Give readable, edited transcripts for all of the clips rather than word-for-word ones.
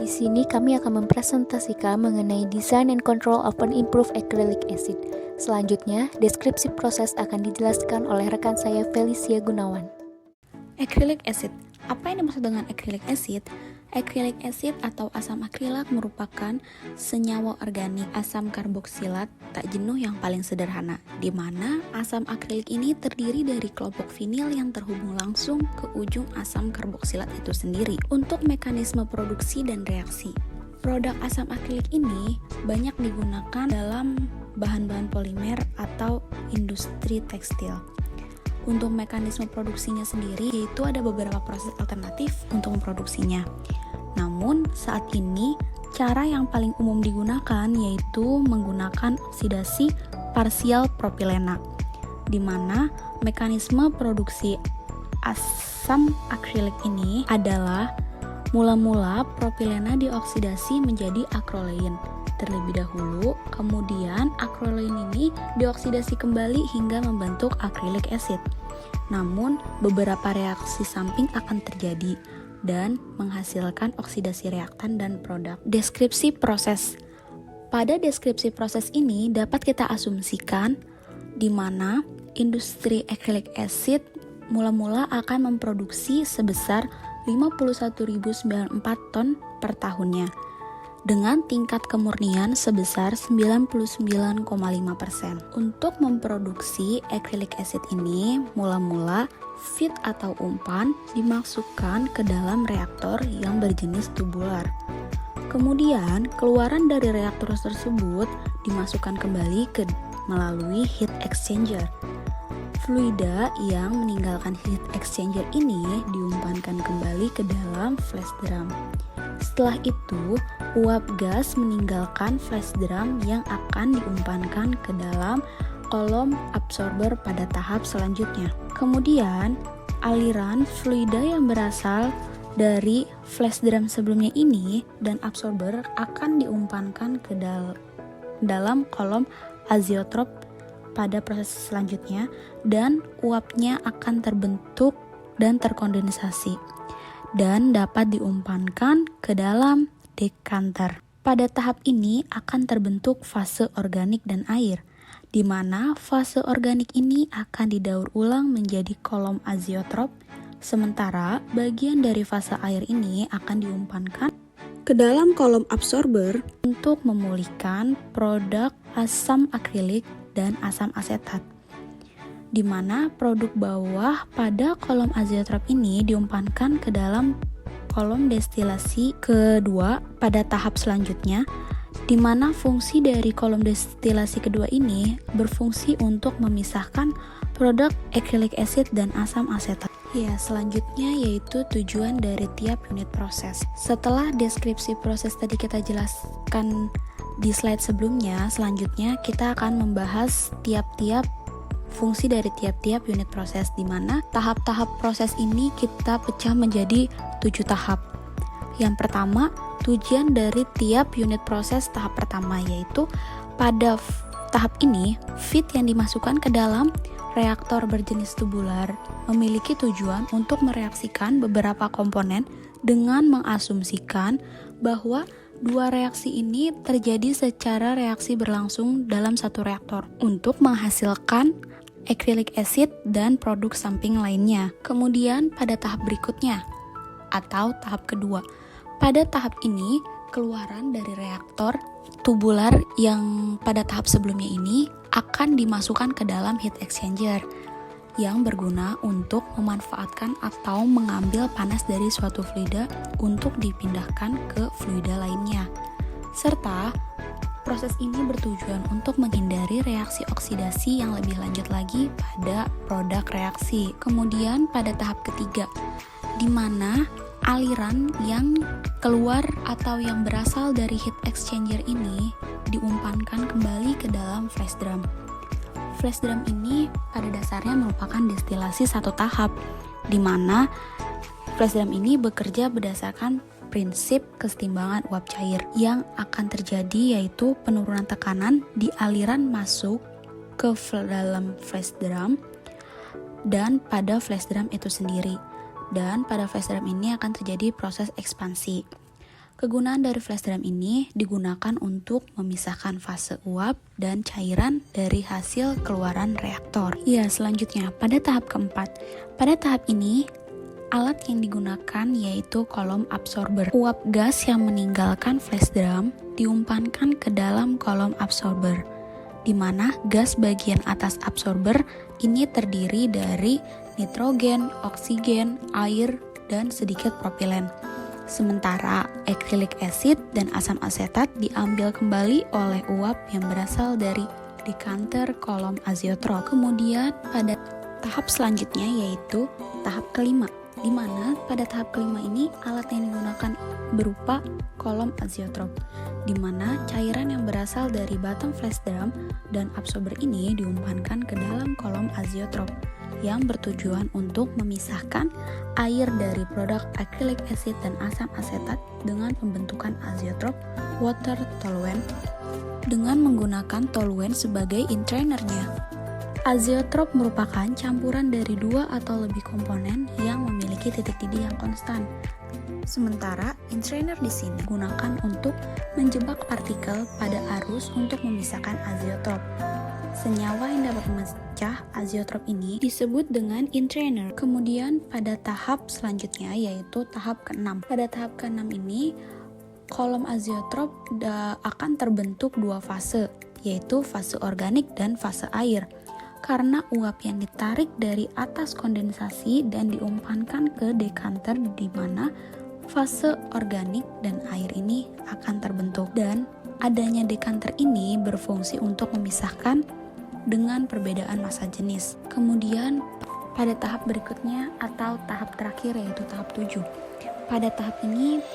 Di sini kami akan mempresentasikan mengenai design and control of an improved acrylic acid. Selanjutnya, deskripsi proses akan dijelaskan oleh rekan saya Felicia Gunawan. Acrylic acid. Apa yang dimaksud dengan acrylic acid? Acrylic acid atau asam akrilat merupakan senyawa organik asam karboksilat tak jenuh yang paling sederhana, di mana asam akrilik ini terdiri dari kelompok vinil yang terhubung langsung ke ujung asam karboksilat itu sendiri. Untuk mekanisme produksi dan reaksi, produk asam akrilik ini banyak digunakan dalam bahan-bahan polimer atau industri tekstil. Untuk mekanisme produksinya sendiri, yaitu ada beberapa proses alternatif untuk memproduksinya. Namun, saat ini, cara yang paling umum digunakan yaitu menggunakan oksidasi parsial propilena, di mana mekanisme produksi asam akrilik ini adalah mula-mula propilena dioksidasi menjadi akrolein terlebih dahulu, kemudian akrolein ini dioksidasi kembali hingga membentuk acrylic acid. Namun, beberapa reaksi samping akan terjadi dan menghasilkan oksidasi reaktan dan produk. Deskripsi proses. Pada deskripsi proses ini dapat kita asumsikan di mana industri acrylic acid mula-mula akan memproduksi sebesar 51.094 ton per tahunnya, dengan tingkat kemurnian sebesar 99,5%. Untuk memproduksi acrylic acid ini, mula-mula feed atau umpan dimasukkan ke dalam reaktor yang berjenis tubular. Kemudian, keluaran dari reaktor tersebut dimasukkan kembali melalui heat exchanger. Fluida yang meninggalkan heat exchanger ini diumpankan kembali ke dalam flash drum. Setelah itu, uap gas meninggalkan flash drum yang akan diumpankan ke dalam kolom absorber pada tahap selanjutnya. Kemudian, aliran fluida yang berasal dari flash drum sebelumnya ini dan absorber akan diumpankan ke dalam kolom azeotrop pada proses selanjutnya, dan uapnya akan terbentuk dan terkondensasi dan dapat diumpankan ke dalam dekanter. Pada tahap ini akan terbentuk fase organik dan air, di mana fase organik ini akan didaur ulang menjadi kolom azeotrop, sementara bagian dari fase air ini akan diumpankan ke dalam kolom absorber untuk memulihkan produk asam akrilik dan asam asetat, di mana produk bawah pada kolom azeotrop ini diumpankan ke dalam kolom destilasi kedua pada tahap selanjutnya, di mana fungsi dari kolom destilasi kedua ini berfungsi untuk memisahkan produk acrylic acid dan asam asetat. Ya, selanjutnya yaitu tujuan dari tiap unit proses. Setelah deskripsi proses tadi kita jelaskan di slide sebelumnya, selanjutnya kita akan membahas tiap-tiap fungsi dari tiap-tiap unit proses, di mana tahap-tahap proses ini kita pecah menjadi 7 tahap. Yang pertama, tujuan dari tiap unit proses tahap pertama, yaitu pada tahap ini feed yang dimasukkan ke dalam reaktor berjenis tubular memiliki tujuan untuk mereaksikan beberapa komponen dengan mengasumsikan bahwa dua reaksi ini terjadi secara reaksi berlangsung dalam satu reaktor untuk menghasilkan acrylic acid dan produk samping lainnya. Kemudian pada tahap berikutnya atau tahap kedua, pada tahap ini keluaran dari reaktor tubular yang pada tahap sebelumnya ini akan dimasukkan ke dalam heat exchanger yang berguna untuk memanfaatkan atau mengambil panas dari suatu fluida untuk dipindahkan ke fluida lainnya. Serta proses ini bertujuan untuk menghindari reaksi oksidasi yang lebih lanjut lagi pada produk reaksi. Kemudian pada tahap ketiga, di mana aliran yang keluar atau yang berasal dari heat exchanger ini diumpankan kembali ke dalam flash drum. Flash drum ini pada dasarnya merupakan destilasi satu tahap, di mana flash drum ini bekerja berdasarkan prinsip kesetimbangan uap cair yang akan terjadi, yaitu penurunan tekanan di aliran masuk ke dalam flash drum dan pada flash drum itu sendiri. Dan pada flash drum ini akan terjadi proses ekspansi. Kegunaan dari flash drum ini digunakan untuk memisahkan fase uap dan cairan dari hasil keluaran reaktor. Ya, selanjutnya pada tahap keempat. Pada tahap ini, alat yang digunakan yaitu kolom absorber. Uap gas yang meninggalkan flash drum diumpankan ke dalam kolom absorber, di mana gas bagian atas absorber ini terdiri dari nitrogen, oksigen, air, dan sedikit propilen. Sementara acrylic acid dan asam asetat diambil kembali oleh uap yang berasal dari dekanter kolom azeotrop. Kemudian pada tahap selanjutnya yaitu tahap kelima, di mana pada tahap kelima ini alat yang digunakan berupa kolom azeotrop, di mana cairan yang berasal dari batang flash drum dan absorber ini diumpankan ke dalam kolom azeotrop yang bertujuan untuk memisahkan air dari produk acrylic acid dan asam asetat dengan pembentukan azeotrop water toluene dengan menggunakan toluene sebagai entrainernya. Azeotrop merupakan campuran dari dua atau lebih komponen yang memiliki titik didih yang konstan. Sementara entrainer di sini digunakan untuk menjebak partikel pada arus untuk memisahkan azeotrop. Senyawa yang dapat memecah azeotrop ini disebut dengan entrainer. Kemudian pada tahap selanjutnya yaitu tahap ke-6. Pada tahap ke-6 ini kolom azeotrop akan terbentuk dua fase, yaitu fase organik dan fase air. Karena uap yang ditarik dari atas kondensasi dan diumpankan ke dekanter di mana fase organik dan air ini akan terbentuk, dan adanya dekanter ini berfungsi untuk memisahkan dengan perbedaan massa jenis. Kemudian pada tahap berikutnya atau tahap terakhir yaitu tahap 7. Pada tahap ini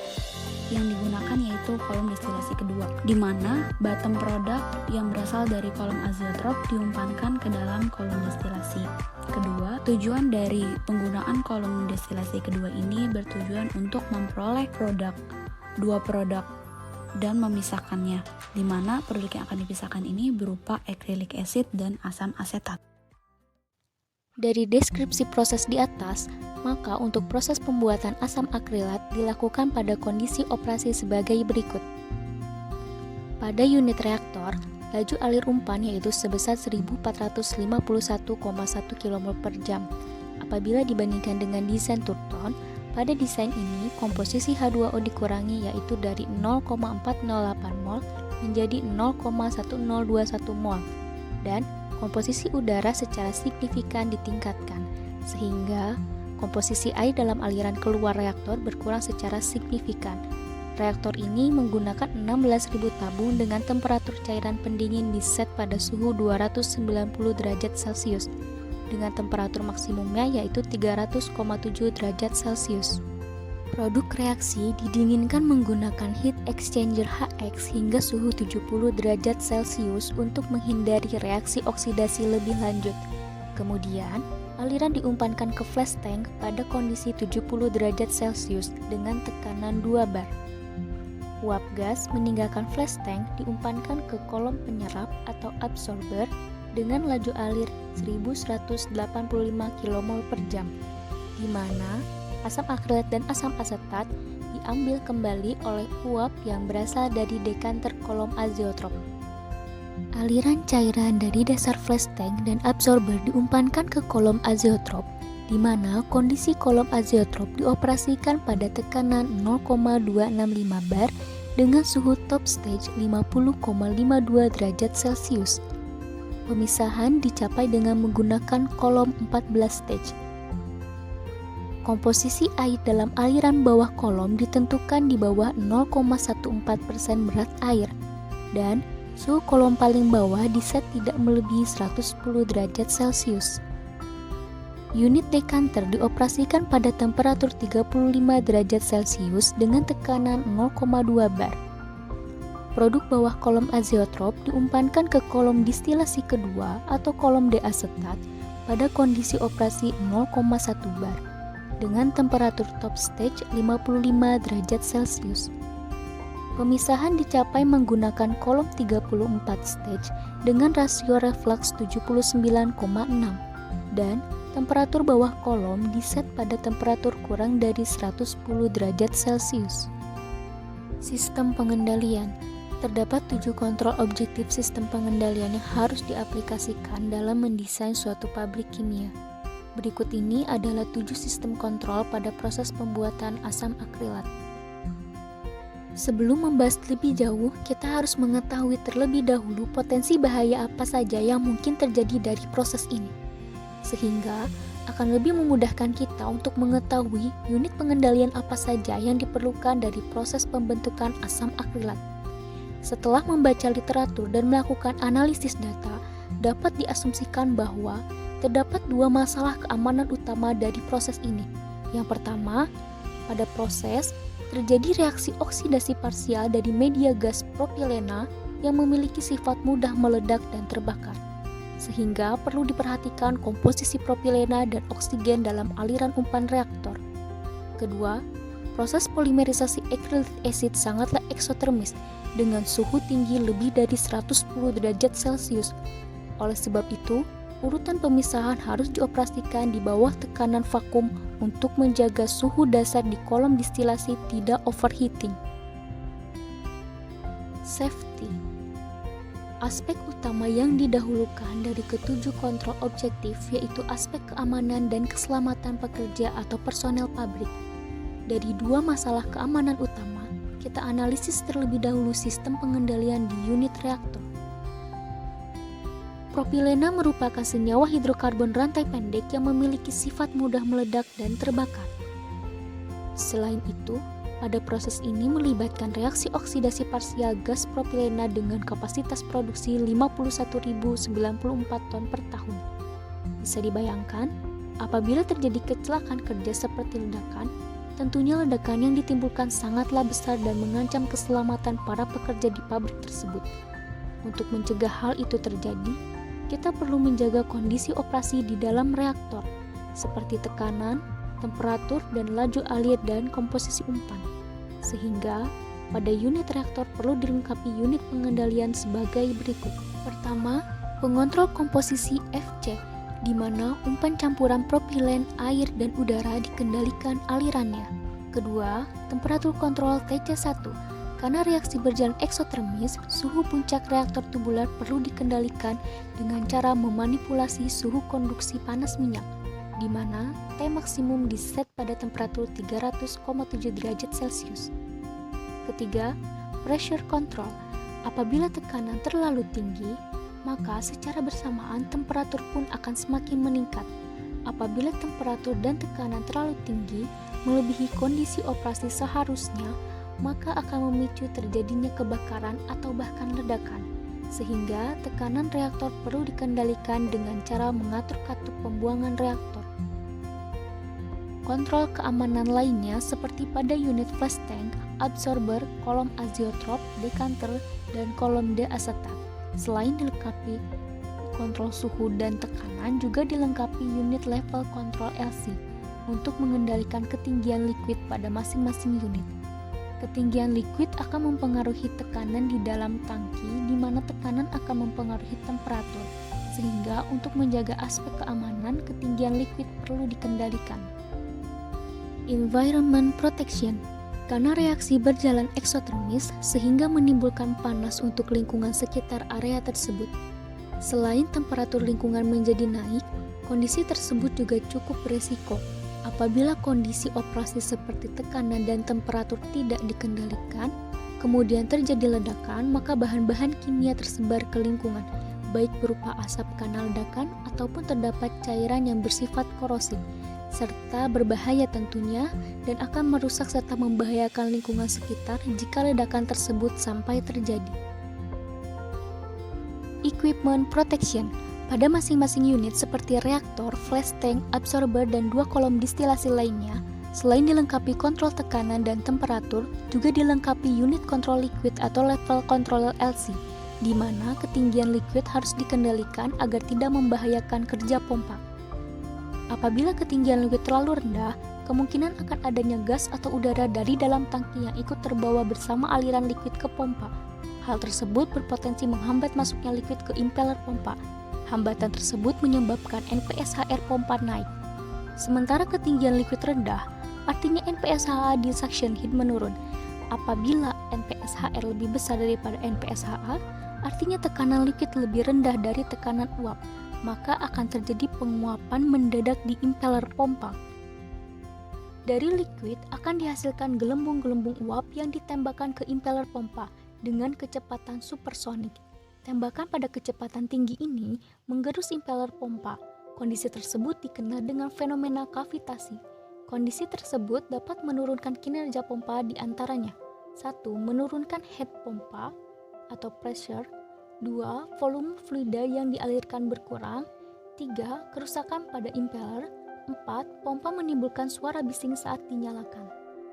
yang digunakan yaitu kolom destilasi kedua, di mana bottom produk yang berasal dari kolom azeotrop diumpankan ke dalam kolom destilasi kedua. Tujuan dari penggunaan kolom destilasi kedua ini bertujuan untuk memperoleh dua produk dan memisahkannya, di mana produk yang akan dipisahkan ini berupa acrylic acid dan asam asetat. Dari deskripsi proses di atas, maka untuk proses pembuatan asam akrilat dilakukan pada kondisi operasi sebagai berikut. Pada unit reaktor, laju alir umpan yaitu sebesar 1451,1 kmol per jam. Apabila dibandingkan dengan desain Turton, pada desain ini komposisi H2O dikurangi yaitu dari 0,408 mol menjadi 0,1021 mol, dan komposisi udara secara signifikan ditingkatkan, sehingga komposisi air dalam aliran keluar reaktor berkurang secara signifikan. Reaktor ini menggunakan 16.000 tabung dengan temperatur cairan pendingin diset pada suhu 290 derajat Celcius, dengan temperatur maksimumnya yaitu 300,7 derajat Celcius. Produk reaksi didinginkan menggunakan heat exchanger HX hingga suhu 70 derajat Celcius untuk menghindari reaksi oksidasi lebih lanjut. Kemudian, aliran diumpankan ke flash tank pada kondisi 70 derajat Celcius dengan tekanan 2 bar. Uap gas meninggalkan flash tank diumpankan ke kolom penyerap atau absorber dengan laju alir 1185 kmol per jam, di mana asam akrilat dan asam asetat diambil kembali oleh uap yang berasal dari dekanter kolom azeotrop. Aliran cairan dari dasar flash tank dan absorber diumpankan ke kolom azeotrop, di mana kondisi kolom azeotrop dioperasikan pada tekanan 0,265 bar dengan suhu top stage 50,52 derajat Celcius. Pemisahan dicapai dengan menggunakan kolom 14 stage. Komposisi air dalam aliran bawah kolom ditentukan di bawah 0,14% berat air, dan suhu kolom paling bawah diset tidak melebihi 110 derajat Celcius. Unit dekanter dioperasikan pada temperatur 35 derajat Celcius dengan tekanan 0,2 bar. Produk bawah kolom azeotrop diumpankan ke kolom distilasi kedua atau kolom deasetat pada kondisi operasi 0,1 bar dengan temperatur top stage 55 derajat Celcius. Pemisahan dicapai menggunakan kolom 34 stage dengan rasio reflux 79,6 dan temperatur bawah kolom diset pada temperatur kurang dari 110 derajat Celcius. Sistem pengendalian. Terdapat 7 kontrol objektif sistem pengendalian yang harus diaplikasikan dalam mendesain suatu pabrik kimia. Berikut ini adalah 7 sistem kontrol pada proses pembuatan asam akrilat. Sebelum membahas lebih jauh, kita harus mengetahui terlebih dahulu potensi bahaya apa saja yang mungkin terjadi dari proses ini. Sehingga akan lebih memudahkan kita untuk mengetahui unit pengendalian apa saja yang diperlukan dari proses pembentukan asam akrilat. Setelah membaca literatur dan melakukan analisis data, dapat diasumsikan bahwa terdapat 2 masalah keamanan utama dari proses ini. Yang pertama, pada proses terjadi reaksi oksidasi parsial dari media gas propilena yang memiliki sifat mudah meledak dan terbakar. Sehingga perlu diperhatikan komposisi propilena dan oksigen dalam aliran umpan reaktor. Kedua, proses polimerisasi acrylic acid sangatlah eksotermis dengan suhu tinggi lebih dari 110 derajat Celcius. Oleh sebab itu, urutan pemisahan harus dioperasikan di bawah tekanan vakum untuk menjaga suhu dasar di kolom distilasi tidak overheating. Safety. Aspek utama yang didahulukan dari ketujuh kontrol objektif yaitu aspek keamanan dan keselamatan pekerja atau personel pabrik. Dari 2 masalah keamanan utama, kita analisis terlebih dahulu sistem pengendalian di unit reaktor. Propilena merupakan senyawa hidrokarbon rantai pendek yang memiliki sifat mudah meledak dan terbakar. Selain itu, pada proses ini melibatkan reaksi oksidasi parsial gas propilena dengan kapasitas produksi 51.094 ton per tahun. Bisa dibayangkan, apabila terjadi kecelakaan kerja seperti ledakan, tentunya ledakan yang ditimbulkan sangatlah besar dan mengancam keselamatan para pekerja di pabrik tersebut. Untuk mencegah hal itu terjadi, kita perlu menjaga kondisi operasi di dalam reaktor, seperti tekanan, temperatur, dan laju alir dan komposisi umpan. Sehingga, pada unit reaktor perlu dilengkapi unit pengendalian sebagai berikut. Pertama, pengontrol komposisi FC, di mana umpan campuran propilen, air, dan udara dikendalikan alirannya. Kedua, temperatur kontrol TC1. Karena reaksi berjalan eksotermis, suhu puncak reaktor tubular perlu dikendalikan dengan cara memanipulasi suhu konduksi panas minyak, di mana T maksimum diset pada temperatur 300,7 derajat Celcius. Ketiga, pressure control. Apabila tekanan terlalu tinggi, maka secara bersamaan temperatur pun akan semakin meningkat. Apabila temperatur dan tekanan terlalu tinggi, melebihi kondisi operasi seharusnya, maka akan memicu terjadinya kebakaran atau bahkan ledakan. Sehingga tekanan reaktor perlu dikendalikan dengan cara mengatur katup pembuangan reaktor. Kontrol keamanan lainnya seperti pada unit flash tank, absorber, kolom azeotrop, dekanter, dan kolom deacetat. Selain dilengkapi kontrol suhu dan tekanan, juga dilengkapi unit level control LC untuk mengendalikan ketinggian liquid pada masing-masing unit. Ketinggian liquid akan mempengaruhi tekanan di dalam tangki, di mana tekanan akan mempengaruhi temperatur, sehingga untuk menjaga aspek keamanan, ketinggian liquid perlu dikendalikan. Environment protection. Karena reaksi berjalan eksotermis sehingga menimbulkan panas untuk lingkungan sekitar area tersebut. Selain temperatur lingkungan menjadi naik, kondisi tersebut juga cukup beresiko. Apabila kondisi operasi seperti tekanan dan temperatur tidak dikendalikan, kemudian terjadi ledakan, maka bahan-bahan kimia tersebar ke lingkungan, baik berupa asap karena ledakan ataupun terdapat cairan yang bersifat korosif, serta berbahaya tentunya dan akan merusak serta membahayakan lingkungan sekitar jika ledakan tersebut sampai terjadi. Equipment protection. Pada masing-masing unit seperti reaktor, flash tank, absorber, dan 2 kolom distilasi lainnya, selain dilengkapi kontrol tekanan dan temperatur, juga dilengkapi unit kontrol liquid atau level control LC, di mana ketinggian liquid harus dikendalikan agar tidak membahayakan kerja pompa. Apabila ketinggian liquid terlalu rendah, kemungkinan akan adanya gas atau udara dari dalam tangki yang ikut terbawa bersama aliran liquid ke pompa. Hal tersebut berpotensi menghambat masuknya liquid ke impeller pompa. Hambatan tersebut menyebabkan NPSH-air pompa naik. Sementara ketinggian liquid rendah, artinya NPSH di suction head menurun. Apabila NPSHR lebih besar daripada NPSHA, artinya tekanan liquid lebih rendah dari tekanan uap, maka akan terjadi penguapan mendadak di impeller pompa. Dari liquid akan dihasilkan gelembung-gelembung uap yang ditembakkan ke impeller pompa dengan kecepatan supersonik. Tembakan pada kecepatan tinggi ini menggerus impeller pompa. Kondisi tersebut dikenal dengan fenomena kavitasi. Kondisi tersebut dapat menurunkan kinerja pompa di antaranya. 1. Menurunkan head pompa atau pressure. 2. Volume fluida yang dialirkan berkurang. 3. Kerusakan pada impeller. 4. Pompa menimbulkan suara bising saat dinyalakan.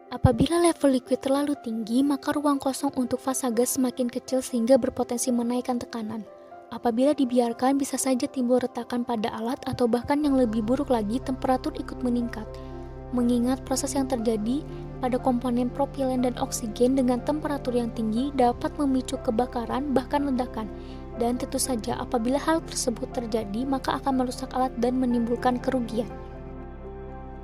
Apabila level liquid terlalu tinggi, maka ruang kosong untuk fasa gas semakin kecil sehingga berpotensi menaikkan tekanan. Apabila dibiarkan, bisa saja timbul retakan pada alat atau bahkan yang lebih buruk lagi, temperatur ikut meningkat. Mengingat proses yang terjadi pada komponen propilen dan oksigen dengan temperatur yang tinggi dapat memicu kebakaran bahkan ledakan. Dan tentu saja apabila hal tersebut terjadi, maka akan merusak alat dan menimbulkan kerugian.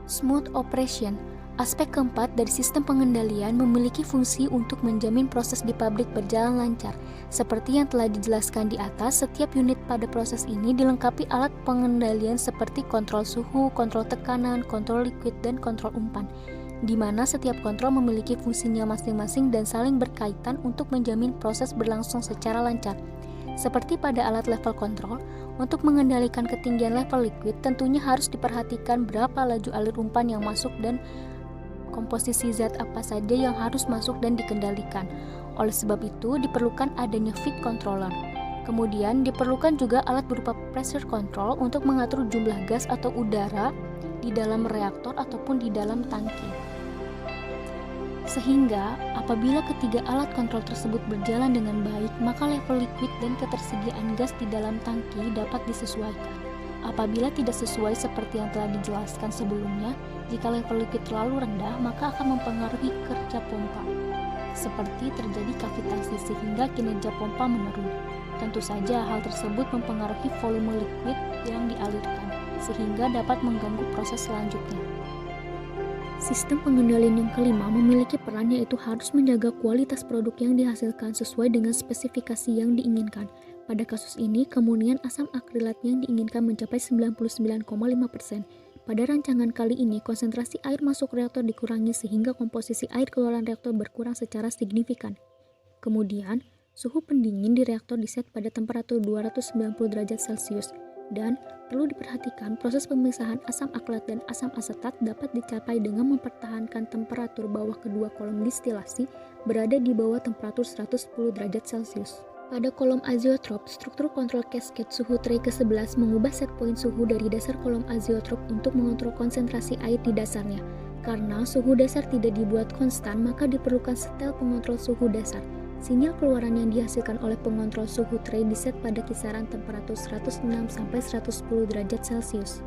Smooth operation. Aspek keempat dari sistem pengendalian memiliki fungsi untuk menjamin proses di pabrik berjalan lancar. Seperti yang telah dijelaskan di atas, setiap unit pada proses ini dilengkapi alat pengendalian seperti kontrol suhu, kontrol tekanan, kontrol liquid, dan kontrol umpan, di mana setiap kontrol memiliki fungsinya masing-masing dan saling berkaitan untuk menjamin proses berlangsung secara lancar. Seperti pada alat level control, untuk mengendalikan ketinggian level liquid tentunya harus diperhatikan berapa laju alir umpan yang masuk dan komposisi zat apa saja yang harus masuk dan dikendalikan. Oleh sebab itu, diperlukan adanya feed controller. Kemudian, diperlukan juga alat berupa pressure control untuk mengatur jumlah gas atau udara di dalam reaktor ataupun di dalam tangki. Sehingga, apabila ketiga alat kontrol tersebut berjalan dengan baik, maka level liquid dan ketersediaan gas di dalam tangki dapat disesuaikan. Apabila tidak sesuai seperti yang telah dijelaskan sebelumnya, jika level liquid terlalu rendah, maka akan mempengaruhi kerja pompa. Seperti terjadi kavitasi sehingga kinerja pompa menurun. Tentu saja hal tersebut mempengaruhi volume liquid yang dialirkan, sehingga dapat mengganggu proses selanjutnya. Sistem pengendalian yang kelima memiliki peran yaitu harus menjaga kualitas produk yang dihasilkan sesuai dengan spesifikasi yang diinginkan. Pada kasus ini, kemurnian asam akrilat yang diinginkan mencapai 99,5%. Pada rancangan kali ini, konsentrasi air masuk reaktor dikurangi sehingga komposisi air keluaran reaktor berkurang secara signifikan. Kemudian, suhu pendingin di reaktor diset pada temperatur 290 derajat Celcius. Dan perlu diperhatikan proses pemisahan asam akrilat dan asam asetat dapat dicapai dengan mempertahankan temperatur bawah kedua kolom distilasi berada di bawah temperatur 110 derajat Celcius. Pada kolom azeotrop, struktur kontrol cascade suhu tray ke-11 mengubah set point suhu dari dasar kolom azeotrop untuk mengontrol konsentrasi air di dasarnya. Karena suhu dasar tidak dibuat konstan, maka diperlukan setel pengontrol suhu dasar. Sinyal keluaran yang dihasilkan oleh pengontrol suhu tray diset pada kisaran temperatur 106-110 derajat Celcius.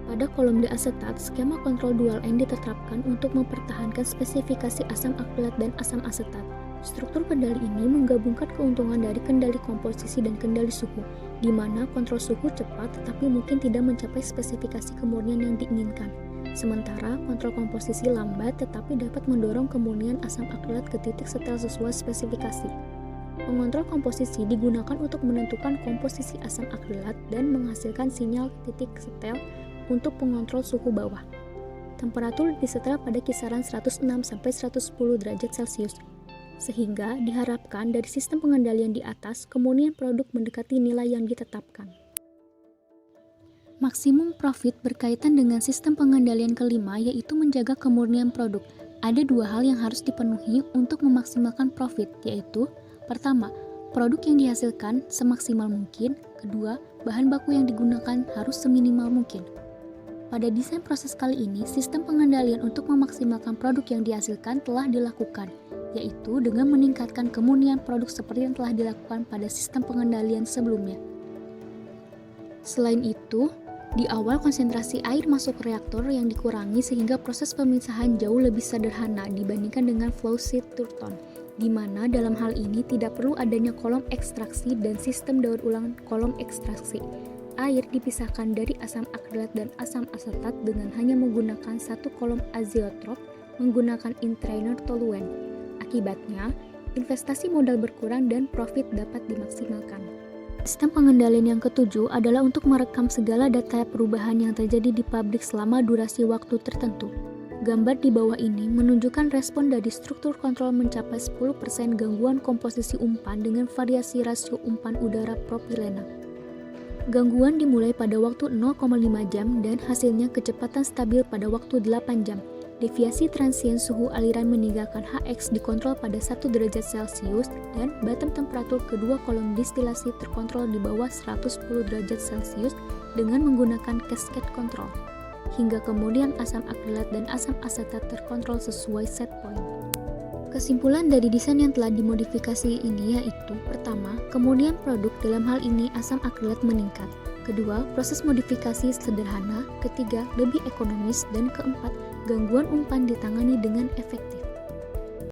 Pada kolom diasetat, skema kontrol dual end ditetapkan untuk mempertahankan spesifikasi asam akrilat dan asam asetat. Struktur kendali ini menggabungkan keuntungan dari kendali komposisi dan kendali suhu, di mana kontrol suhu cepat tetapi mungkin tidak mencapai spesifikasi kemurnian yang diinginkan. Sementara kontrol komposisi lambat tetapi dapat mendorong kemurnian asam akrilat ke titik setel sesuai spesifikasi. Pengontrol komposisi digunakan untuk menentukan komposisi asam akrilat dan menghasilkan sinyal titik setel untuk pengontrol suhu bawah. Temperatur disetel pada kisaran 106-110 derajat Celcius. Sehingga diharapkan dari sistem pengendalian di atas, kemurnian produk mendekati nilai yang ditetapkan. Maksimum profit berkaitan dengan sistem pengendalian kelima yaitu menjaga kemurnian produk. Ada dua hal yang harus dipenuhi untuk memaksimalkan profit, yaitu pertama, produk yang dihasilkan semaksimal mungkin. Kedua, bahan baku yang digunakan harus seminimal mungkin. Pada desain proses kali ini, sistem pengendalian untuk memaksimalkan produk yang dihasilkan telah dilakukan, yaitu dengan meningkatkan kemurnian produk seperti yang telah dilakukan pada sistem pengendalian sebelumnya. Selain itu, di awal konsentrasi air masuk reaktor yang dikurangi sehingga proses pemisahan jauh lebih sederhana dibandingkan dengan flow sheet Turton, di mana dalam hal ini tidak perlu adanya kolom ekstraksi dan sistem daur ulang kolom ekstraksi. Air dipisahkan dari asam akrilat dan asam asetat dengan hanya menggunakan satu kolom azeotrop menggunakan intrainer toluene. Akibatnya, investasi modal berkurang dan profit dapat dimaksimalkan. Sistem pengendalian yang ketujuh adalah untuk merekam segala data perubahan yang terjadi di pabrik selama durasi waktu tertentu. Gambar di bawah ini menunjukkan respon dari struktur kontrol mencapai 10% gangguan komposisi umpan dengan variasi rasio umpan udara propilena. Gangguan dimulai pada waktu 0,5 jam dan hasilnya kecepatan stabil pada waktu 8 jam. Deviasi transien suhu aliran meninggalkan Hx dikontrol pada 1 derajat Celcius dan bottom temperatur kedua kolom distilasi terkontrol di bawah 110 derajat Celcius dengan menggunakan cascade control. Hingga kemudian asam akrilat dan asam asetat terkontrol sesuai set point. Kesimpulan dari desain yang telah dimodifikasi ini yaitu: pertama, kemudian produk dalam hal ini asam akrilat meningkat. Kedua, proses modifikasi sederhana. Ketiga, lebih ekonomis. Dan keempat, gangguan umpan ditangani dengan efektif.